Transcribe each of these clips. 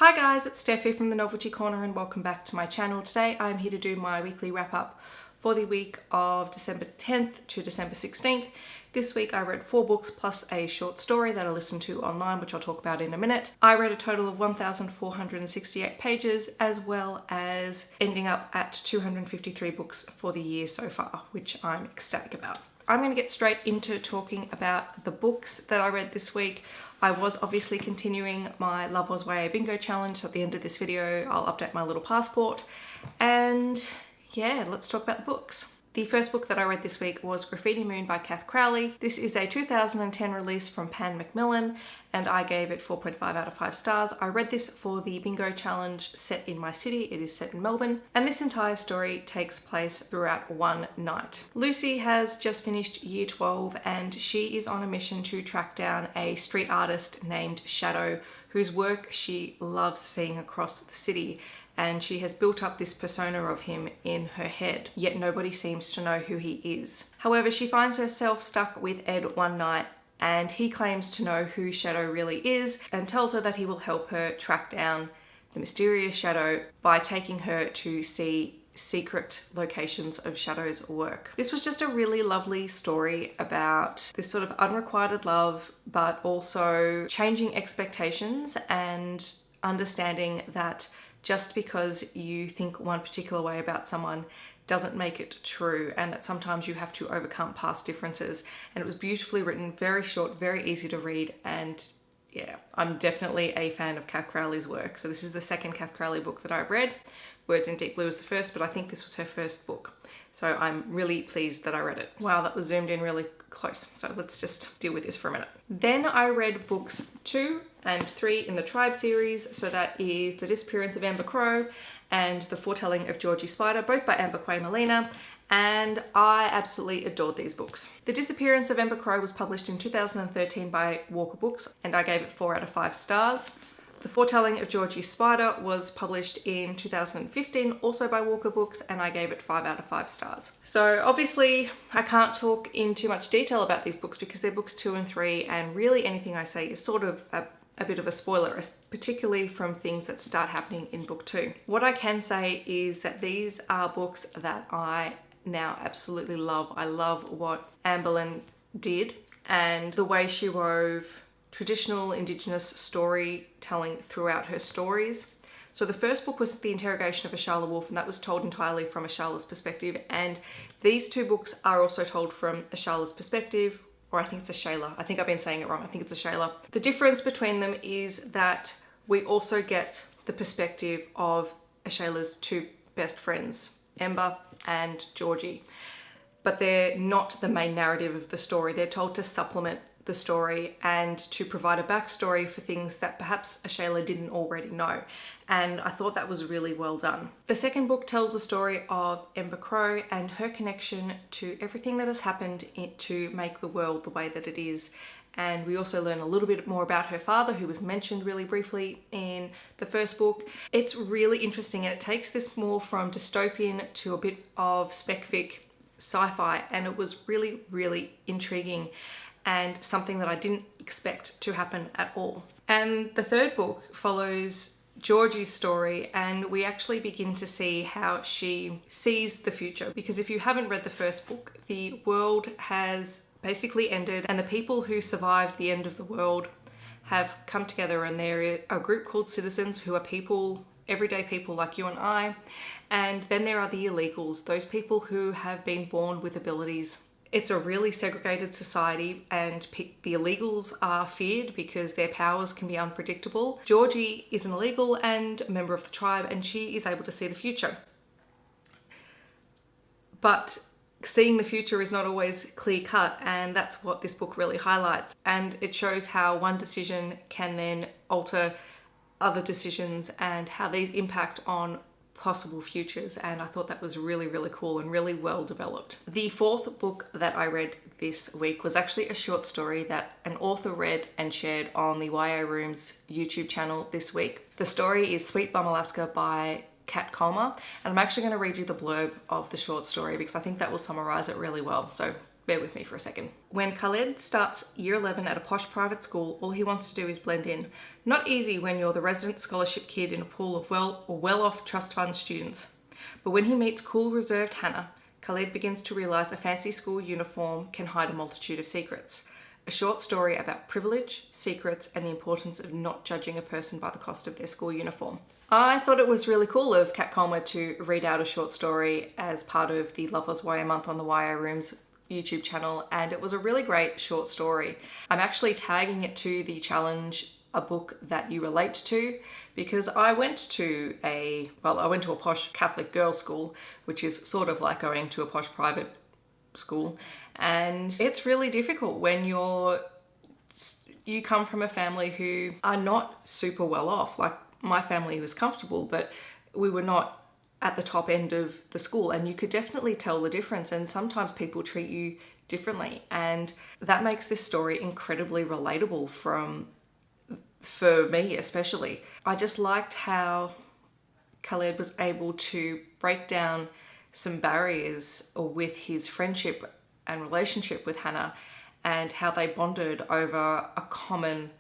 Hi guys, it's Steffi from the Novelty Corner and welcome back to my channel. Today I'm here to do my weekly wrap up for the week of December 10th to December 16th. This week I read 4 books plus a short story that I listened to online, which I'll talk about in a minute. I read a total of 1,468 pages, as well as ending up at 253 books for the year so far, which I'm ecstatic about. I'm going to get straight into talking about the books that I read this week. I was obviously continuing my Love Was YA bingo challenge, so at the end of this video I'll update my little passport. And yeah, let's talk about the books. The first book that I read this week was Graffiti Moon by Crowley. This is a 2010 release from Pan Macmillan and I gave it 4.5 out of 5 stars. I read this for the bingo challenge set in my city. It is set in Melbourne and this entire story takes place throughout one night. Lucy has just finished year 12 and she is on a mission to track down a street artist named Shadow whose work she loves seeing across the city. And she has built up this persona of him in her head, yet nobody seems to know who he is. However, she finds herself stuck with Ed one night and he claims to know who Shadow really is and tells her that he will help her track down the mysterious Shadow by taking her to see secret locations of Shadow's work. This was just a really lovely story about this sort of unrequited love, but also changing expectations and understanding that just because you think one particular way about someone doesn't make it true, and that sometimes you have to overcome past differences. And it was beautifully written, very short, very easy to read, and yeah, I'm definitely a fan of Cath Crowley's work. So this is the second Cath Crowley book that I've read. Words in Deep Blue was the first, but I think this was her first book. So I'm really pleased that I read it. Wow, that was zoomed in really close. So let's just deal with this for a minute. Then I read books 2 and 3 in the Tribe series. So that is The Disappearance of Amber Crow and The Foretelling of Georgie Spider, both by Amber Quay Molina. And I absolutely adored these books. The Disappearance of Amber Crow was published in 2013 by Walker Books and I gave it 4 out of 5 stars. The Foretelling of Georgie Spider was published in 2015, also by Walker Books, and I gave it 5 out of 5 stars. So obviously I can't talk in too much detail about these books because they're books 2 and 3, and really anything I say is sort of a bit of a spoiler, particularly from things that start happening in book 2. What I can say is that these are books that I now absolutely love. I love what Amberlynn did and the way she wove traditional Indigenous storytelling throughout her stories. So the first book was The Interrogation of Ashala Wolf, and that was told entirely from Ashala's perspective. And these 2 books are also told from Ashala's perspective, or I think it's a Shayla. I think I've been saying it wrong. I think it's a Shayla. The difference between them is that we also get the perspective of Ashala's 2 best friends, Ember and Georgie. But they're not the main narrative of the story. They're told to supplement the story and to provide a backstory for things that perhaps Ashayla didn't already know. And I thought that was really well done. The second book tells the story of Amber Crow and her connection to everything that has happened to make the world the way that it is. And we also learn a little bit more about her father, who was mentioned really briefly in the first book. It's really interesting and it takes this more from dystopian to a bit of spec-fic sci-fi, and it was really, really intriguing and something that I didn't expect to happen at all. And the third book follows Georgie's story, and we actually begin to see how she sees the future. Because if you haven't read the first book, the world has basically ended and the people who survived the end of the world have come together, and they're a group called citizens who are people, everyday people like you and I. And then there are the illegals, those people who have been born with abilities. It's a really segregated society, and the illegals are feared because their powers can be unpredictable. Georgie is an illegal and a member of the tribe, and she is able to see the future. But seeing the future is not always clear cut, and that's what this book really highlights. And it shows how one decision can then alter other decisions and how these impact on possible futures, and I thought that was really, really cool and really well developed. The fourth book that I read this week was actually a short story that an author read and shared on the YA Rooms YouTube channel this week. The story is Sweet Bum Alaska by Kat Coma, and I'm actually going to read you the blurb of the short story because I think that will summarize it really well. So bear with me for a second. When Khaled starts year 11 at a posh private school, all he wants to do is blend in. Not easy when you're the resident scholarship kid in a pool of well-off trust fund students. But when he meets cool, reserved Hannah, Khaled begins to realize a fancy school uniform can hide a multitude of secrets. A short story about privilege, secrets, and the importance of not judging a person by the cost of their school uniform. I thought it was really cool of Kat Coma to read out a short story as part of the Lovers YA Month on the YA Rooms YouTube channel, and it was a really great short story. I'm actually tagging it to the challenge, a book that you relate to, because I went to a posh Catholic girls' school, which is sort of like going to a posh private school, and it's really difficult when you come from a family who are not super well off. Like, my family was comfortable, but we were not at the top end of the school, and you could definitely tell the difference, and sometimes people treat you differently, and that makes this story incredibly relatable for me especially. I just liked how Khaled was able to break down some barriers with his friendship and relationship with Hannah, and how they bonded over a common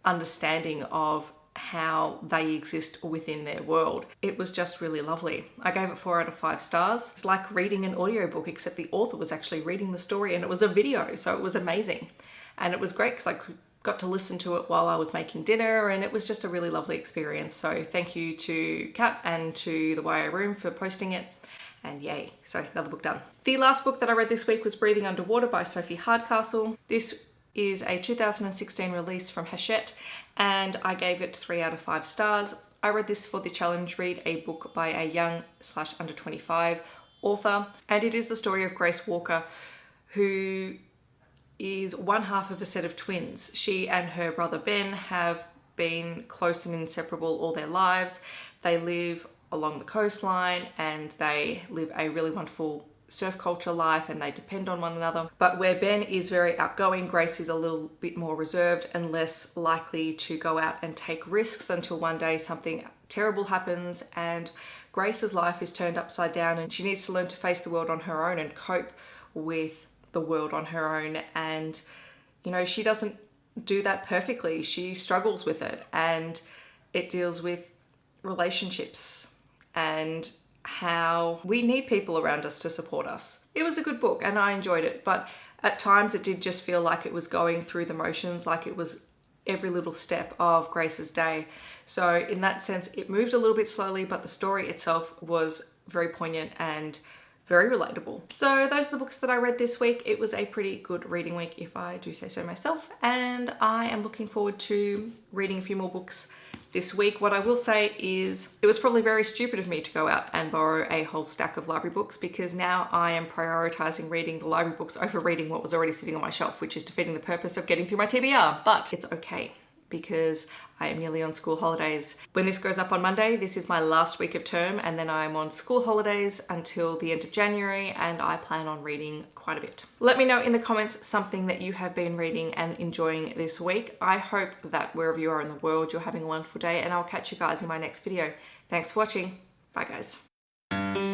understanding of how they exist within their world. It was just really lovely. I gave it 4 out of 5 stars. It's like reading an audiobook, except the author was actually reading the story, and it was a video, so it was amazing. And it was great because I got to listen to it while I was making dinner, and it was just a really lovely experience. So thank you to Kat and to the YA Room for posting it. And yay, so another book done. The last book that I read this week was Breathing Underwater by Sophie Hardcastle. This is a 2016 release from Hachette, and I gave it 3 out of 5 stars. I read this for the challenge read, a book by a young/under 25 author, and it is the story of Grace Walker, who is one half of a set of twins. She and her brother Ben have been close and inseparable all their lives. They live along the coastline, and they live a really wonderful surf culture life, and they depend on one another. But where Ben is very outgoing, Grace is a little bit more reserved and less likely to go out and take risks, until one day something terrible happens and Grace's life is turned upside down, and she needs to learn to face the world on her own and cope with the world on her own. And you know, she doesn't do that perfectly. She struggles with it, and it deals with relationships and how we need people around us to support us. It was a good book and I enjoyed it, but at times it did just feel like it was going through the motions, like it was every little step of Grace's day. So in that sense, it moved a little bit slowly, but the story itself was very poignant and very relatable. So those are the books that I read this week. It was a pretty good reading week, if I do say so myself, and I am looking forward to reading a few more books this week. What I will say is it was probably very stupid of me to go out and borrow a whole stack of library books, because now I am prioritizing reading the library books over reading what was already sitting on my shelf, which is defeating the purpose of getting through my TBR. But it's okay, because I am nearly on school holidays. When this goes up on Monday, this is my last week of term, and then I'm on school holidays until the end of January, and I plan on reading quite a bit. Let me know in the comments something that you have been reading and enjoying this week. I hope that wherever you are in the world, you're having a wonderful day, and I'll catch you guys in my next video. Thanks for watching. Bye guys.